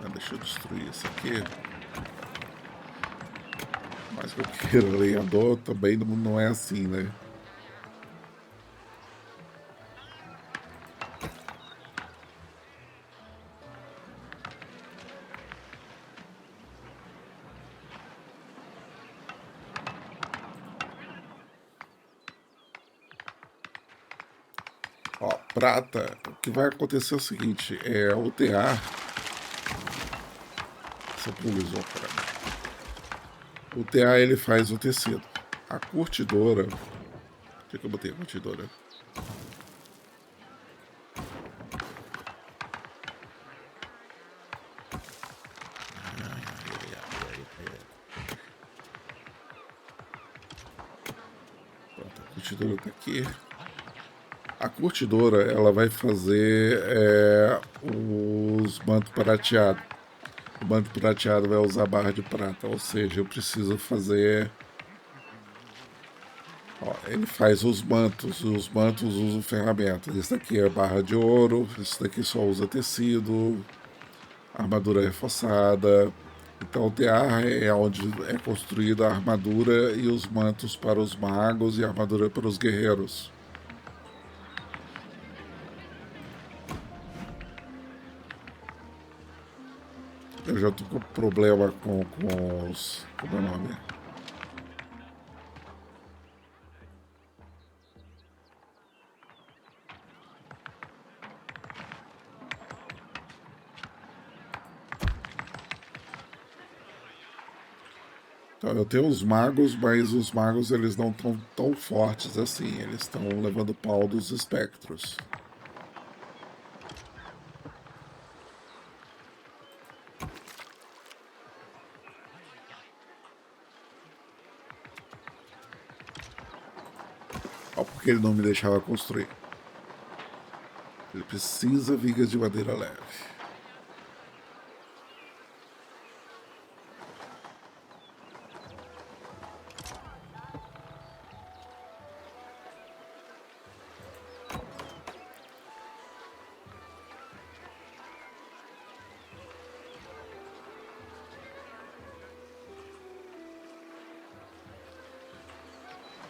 Ah, deixa eu destruir isso aqui. Mas que eu queira lenhador também não é assim, né? Ó, prata, o que vai acontecer é o seguinte, o TA, centralizou, cara. O TA ele faz o tecido. A curtidora, o que eu botei a curtidora? Pronto, a curtidora tá aqui. A curtidora, ela vai fazer os mantos prateados. O manto prateado vai usar barra de prata, ou seja, eu preciso fazer... Ó, ele faz os mantos usam ferramentas. Esse daqui é barra de ouro, esse daqui só usa tecido, armadura reforçada. Então o tear é onde é construída a armadura e os mantos para os magos e a armadura para os guerreiros. Eu já tô com problema com os... Como é o nome? Então, eu tenho os magos, mas os magos eles não estão tão fortes assim. Eles estão levando pau dos espectros. Ó, porque ele não me deixava construir. Ele precisa vigas de madeira leve.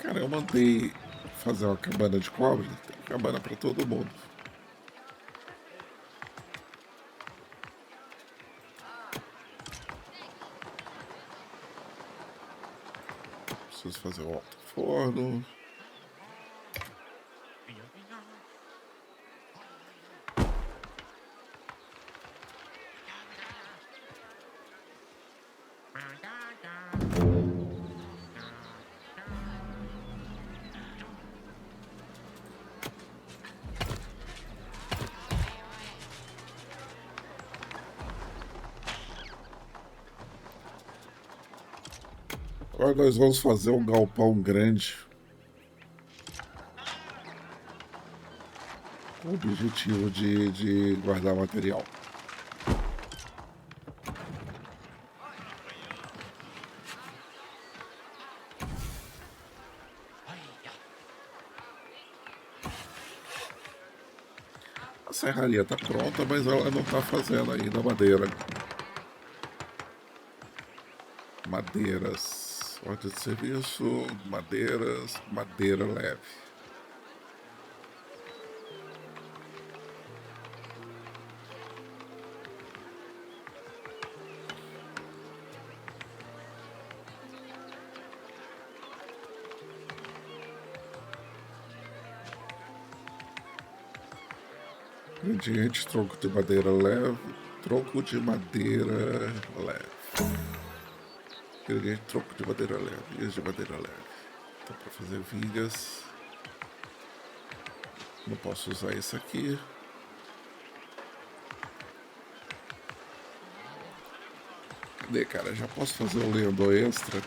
Cara, eu mandei fazer uma cabana de cobre. Tem cabana pra todo mundo. Preciso fazer o alto forno. Agora nós vamos fazer um galpão grande com o objetivo de guardar material. A serraria está pronta, mas ela não está fazendo ainda madeira. Madeiras. Ordem de serviço, madeiras, madeira leve. Ingrediente, tronco de madeira leve. Tronco de madeira leve. Ingrediente, tronco de madeira leve. Vigas de madeira leve. Então, para fazer vigas. Não posso usar isso aqui. Cadê, cara? Já posso fazer um lenhador extra?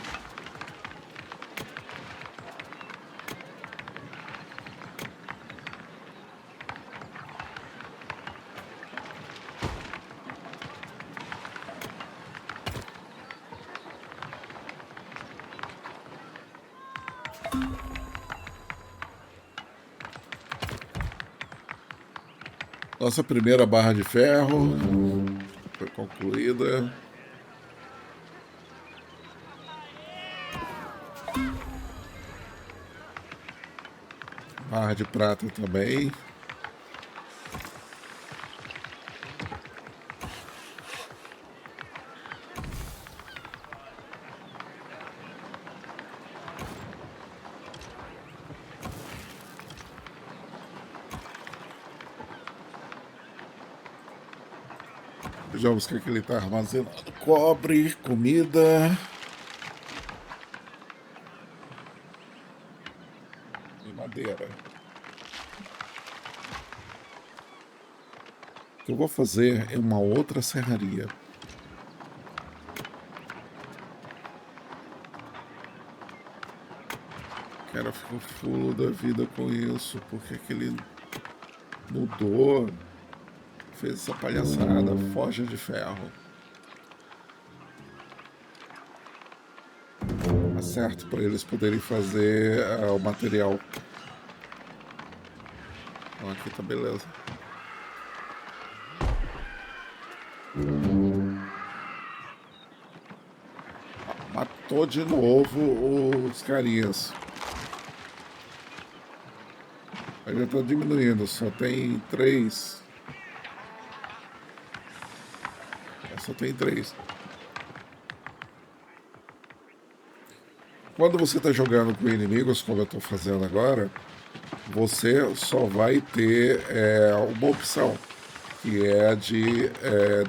Nossa primeira barra de ferro foi concluída. Barra de prata também. Vejamos o que ele está armazenando. Cobre, comida. E madeira. O que eu vou fazer é uma outra serraria. O cara ficou fulo da vida com isso. Porque que ele mudou? Fez essa palhaçada. Forja de ferro. Certo, para eles poderem fazer o material. Então, aqui tá beleza. Matou de novo os carinhas. Ainda tá diminuindo, só tem 3. Só tem 3. Quando você está jogando com inimigos, como eu estou fazendo agora, você só vai ter uma opção, que é a de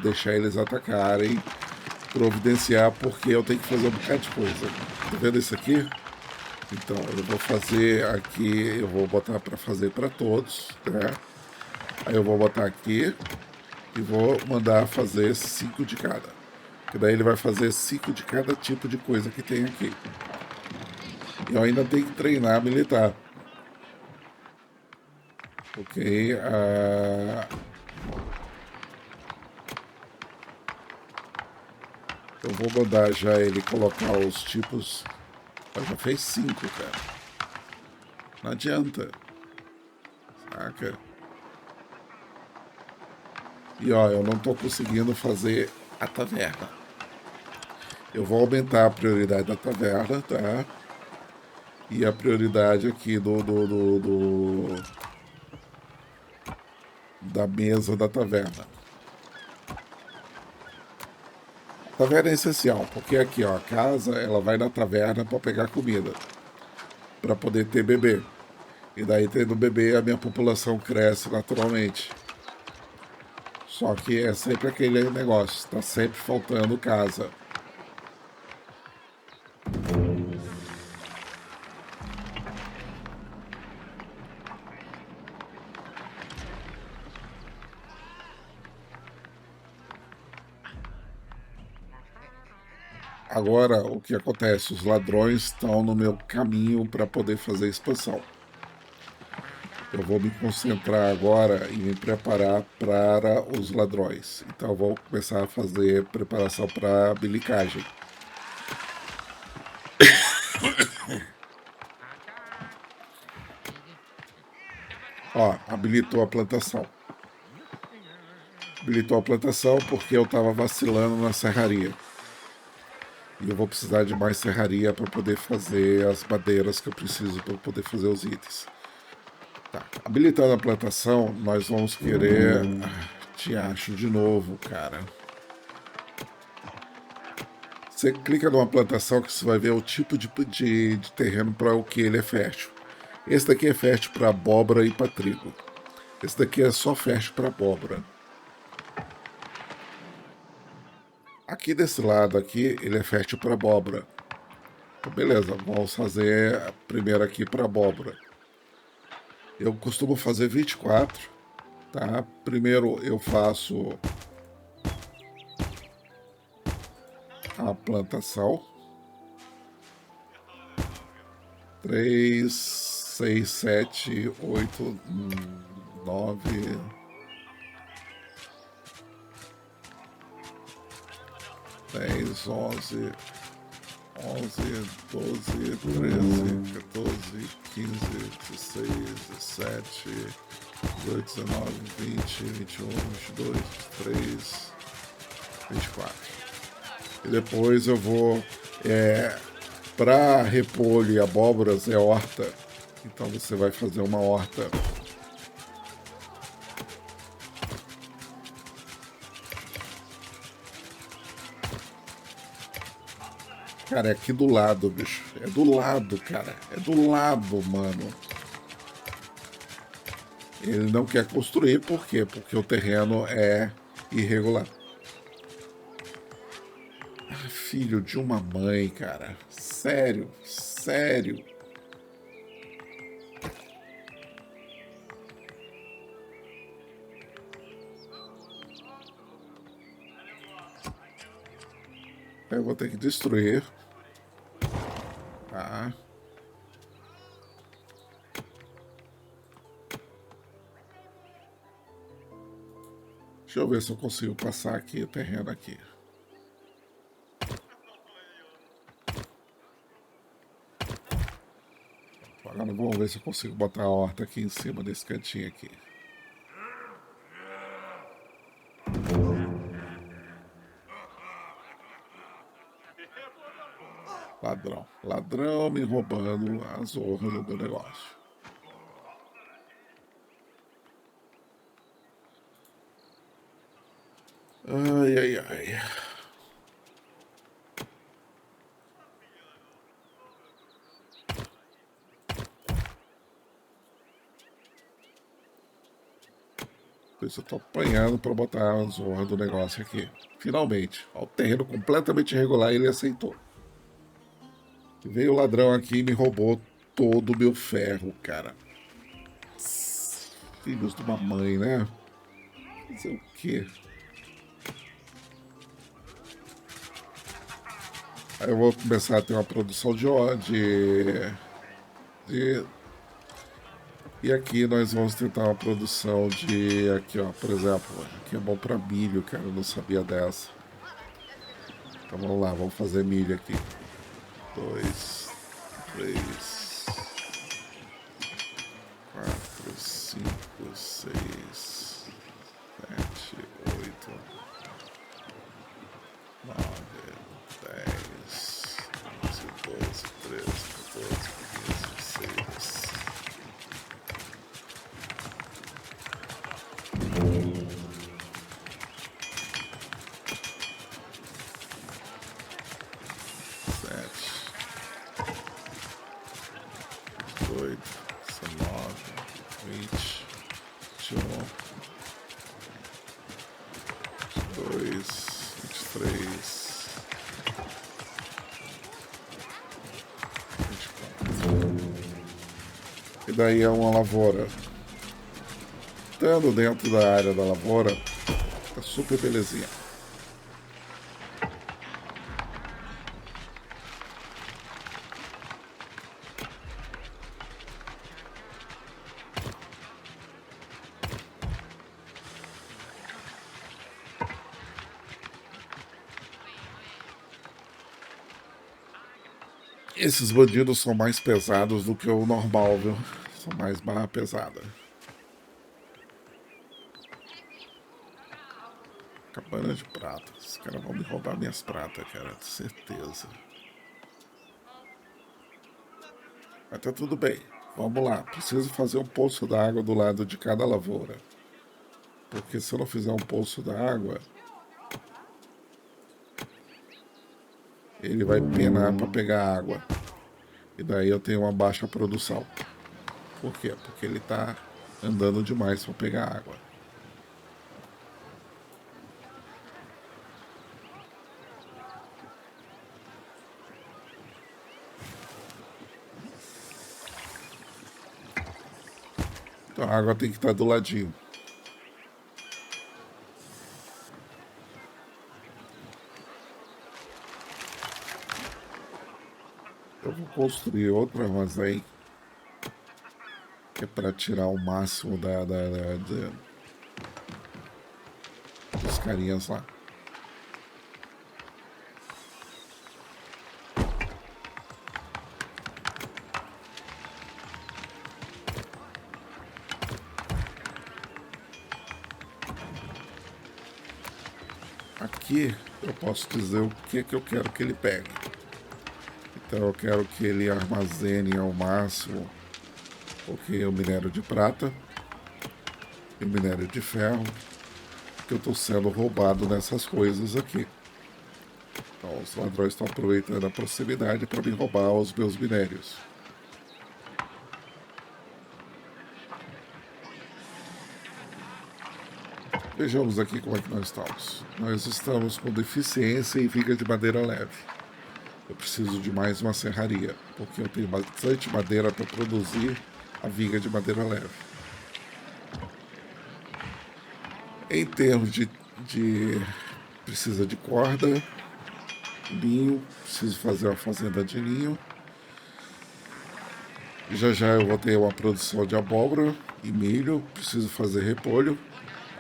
deixar eles atacarem, providenciar, porque eu tenho que fazer um bocado de coisa. Tá vendo isso aqui? Então, eu vou fazer aqui, eu vou botar para fazer para todos, né? Aí eu vou botar aqui e vou mandar fazer 5 de cada. Que daí ele vai fazer 5 de cada tipo de coisa que tem aqui. Eu ainda tenho que treinar militar. Ok. Eu vou mandar já ele colocar os tipos. Já fez 5, cara. Não adianta. Saca? E ó, eu não tô conseguindo fazer a taverna. Eu vou aumentar a prioridade da taverna, tá? E a prioridade aqui da mesa da taverna. Taverna é essencial, porque aqui, ó, a casa, ela vai na taverna para pegar comida, para poder ter bebê. E daí, tendo bebê, a minha população cresce naturalmente. Só que é sempre aquele negócio, está sempre faltando casa. Agora, o que acontece? Os ladrões estão no meu caminho para poder fazer a expansão. Eu vou me concentrar agora em me preparar para os ladrões. Então, eu vou começar a fazer preparação para belicagem. Ó, habilitou a plantação. Habilitou a plantação porque eu estava vacilando na serraria. E eu vou precisar de mais serraria para poder fazer as madeiras que eu preciso para poder fazer os itens. Tá. Habilitando a plantação, nós vamos querer... te acho de novo, cara. Você clica numa plantação que você vai ver o tipo de terreno para o que ele é fértil. Esse daqui é fértil para abóbora e para trigo. Esse daqui é só fértil para abóbora. Aqui desse lado aqui, ele é fértil para abóbora. Então, beleza, vamos fazer primeiro aqui para abóbora. Eu costumo fazer 24, tá? Primeiro eu faço a plantação. 3, 6, 7, 8, 9... 10, 11, 11, 12, 13, 14, 15, 16, 17, 18, 19, 20, 21, 22, 23, 24. E depois eu vou... para repolho e abóboras é horta. Então você vai fazer uma horta. Cara, é aqui do lado, bicho. É do lado, cara. É do lado, mano. Ele não quer construir, por quê? Porque o terreno é irregular. Ah, filho de uma mãe, cara. Sério, sério. Eu vou ter que destruir. Tá. Deixa eu ver se eu consigo passar aqui o terreno aqui. Agora vamos ver se eu consigo botar a horta aqui em cima desse cantinho aqui. Ladrão. Ladrão me roubando a zorra do meu negócio. Ai, ai, ai. Por isso eu tô apanhando pra botar a zorra do negócio aqui. Finalmente. Ó, o terreno completamente irregular e ele aceitou. Veio o ladrão aqui e me roubou todo o meu ferro, cara. Filhos de uma mãe, né? Fazer o quê? Aí eu vou começar a ter uma produção de ódio. E aqui nós vamos tentar uma produção de... Aqui, ó, por exemplo. Aqui é bom pra milho, cara. Eu não sabia dessa. Então vamos lá, vamos fazer milho aqui. 2, 3, 4, 5, 6, 7, 8, 9, 10, 11, 12, 13, 14, 15, daí é uma lavoura. Estando dentro da área da lavoura, tá super belezinha. Esses bandidos são mais pesados do que o normal, viu? São mais barra pesada. Cabana de prata. Os caras vão me roubar minhas pratas, cara, de certeza. Mas tá tudo bem. Vamos lá. Preciso fazer um poço d'água do lado de cada lavoura. Porque se eu não fizer um poço d'água, ele vai penar para pegar água. E daí eu tenho uma baixa produção. Por quê? Porque ele tá andando demais para pegar água. Então a água tem que estar do ladinho. Eu vou construir outro armazém que é para tirar o máximo dos carinhas lá. Aqui eu posso dizer o que eu quero que ele pegue. Então eu quero que ele armazene ao máximo o minério de prata e o minério de ferro, que eu estou sendo roubado nessas coisas aqui. Então os ladrões estão aproveitando a proximidade para me roubar os meus minérios. Vejamos aqui como é que nós estamos. Nós estamos com deficiência em viga de madeira leve. Eu preciso de mais uma serraria, porque eu tenho bastante madeira para produzir a viga de madeira leve. Em termos de precisa de corda, linho, preciso fazer uma fazenda de linho. Já já eu vou ter uma produção de abóbora e milho, preciso fazer repolho.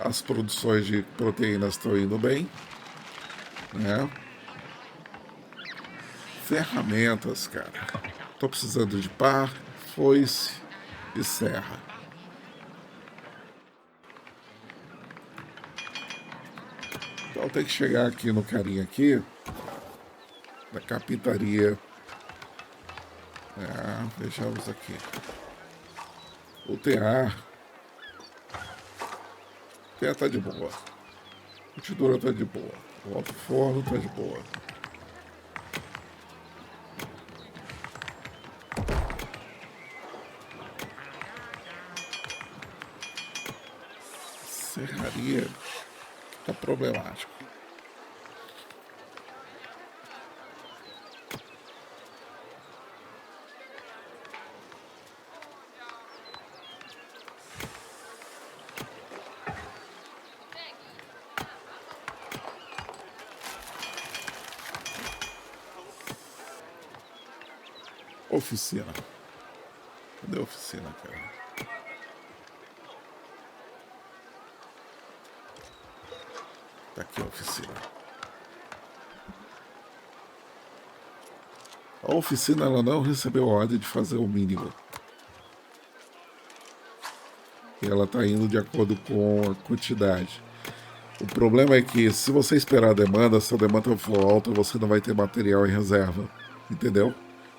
As produções de proteínas estão indo bem, né? Ferramentas, cara. Tô precisando de pá, foice e serra. Então tem que chegar aqui no carinha aqui, da carpintaria. Vejamos aqui. O tear. O tear tá de boa. A tintura tá de boa. O alto forno tá de boa. Serraria tá problemático. Oficina. Cadê a oficina, cara? Tá aqui a oficina. A oficina ela não recebeu a ordem de fazer o mínimo. E ela está indo de acordo com a quantidade. O problema é que se você esperar a demanda, se a demanda for alta, você não vai ter material em reserva. Entendeu?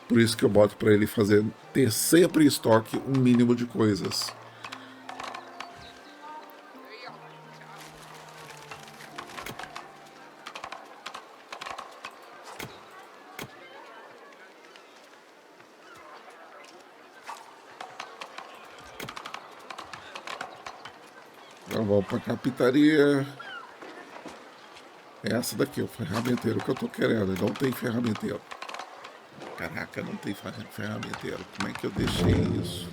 Por isso que eu boto para ele ter sempre em estoque um mínimo de coisas. Então vamos para a carpintaria. É essa daqui, o ferramenteiro que eu tô querendo. Não tem ferramenteiro. Caraca, não tem ferramenteiro. Como é que eu deixei isso?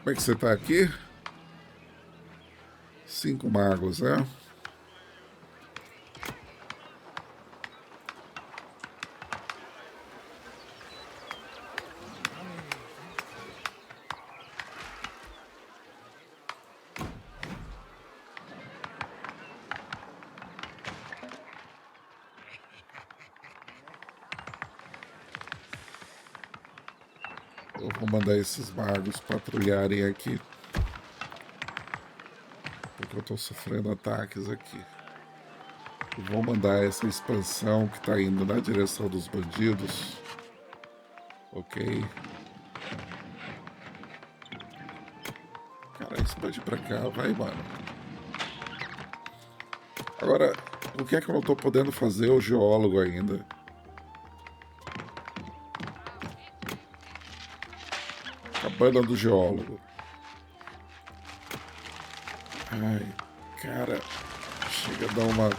Como é que você tá aqui? 5 magos, né? Eu vou mandar esses magos patrulharem aqui. Porque eu tô sofrendo ataques aqui. Eu vou mandar essa expansão que tá indo na direção dos bandidos. Ok. Cara, expande pra cá, vai, mano. Agora, o que é que eu não tô podendo fazer o geólogo ainda? Cabana do geólogo. Ai, cara, chega a dar uma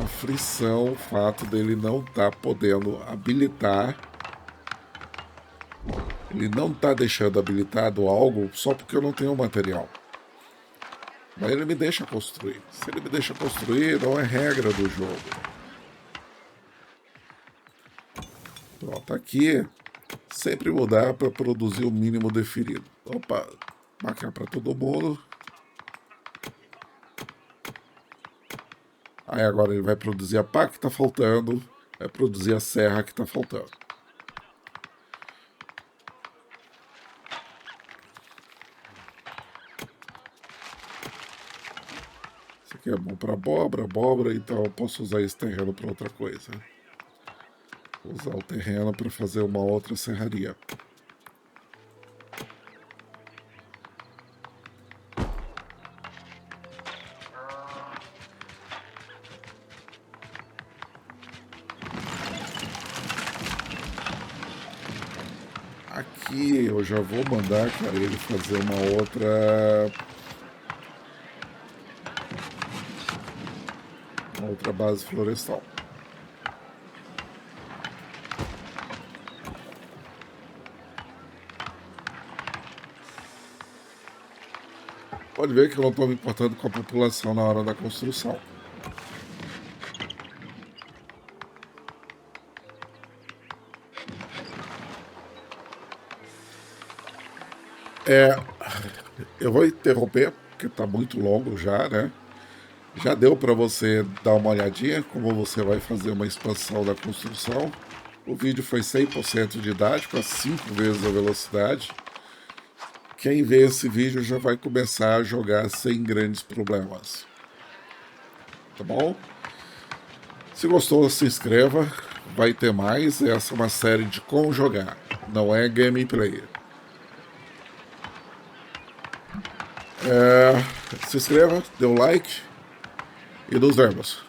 aflição o fato dele não tá podendo habilitar. Ele não tá deixando habilitado algo só porque eu não tenho material. Mas ele me deixa construir. Se ele me deixa construir, não é regra do jogo. Pronto, aqui sempre mudar para produzir o mínimo definido. Opa, marcar para todo mundo. Aí agora ele vai produzir a pá que está faltando, vai produzir a serra que está faltando. Isso aqui é bom para abóbora, então eu posso usar esse terreno para outra coisa. Vou usar o terreno para fazer uma outra serraria. Aqui eu já vou mandar, cara, ele fazer uma outra base florestal. Pode ver que eu não estou me importando com a população na hora da construção. Eu vou interromper, porque está muito longo já, né? Já deu para você dar uma olhadinha como você vai fazer uma expansão da construção. O vídeo foi 100% didático, a 5 vezes a velocidade. Quem vê esse vídeo já vai começar a jogar sem grandes problemas. Tá bom? Se gostou, se inscreva. Vai ter mais. Essa é uma série de como jogar, não é gameplay. Se inscreva, dê um like e nos vemos.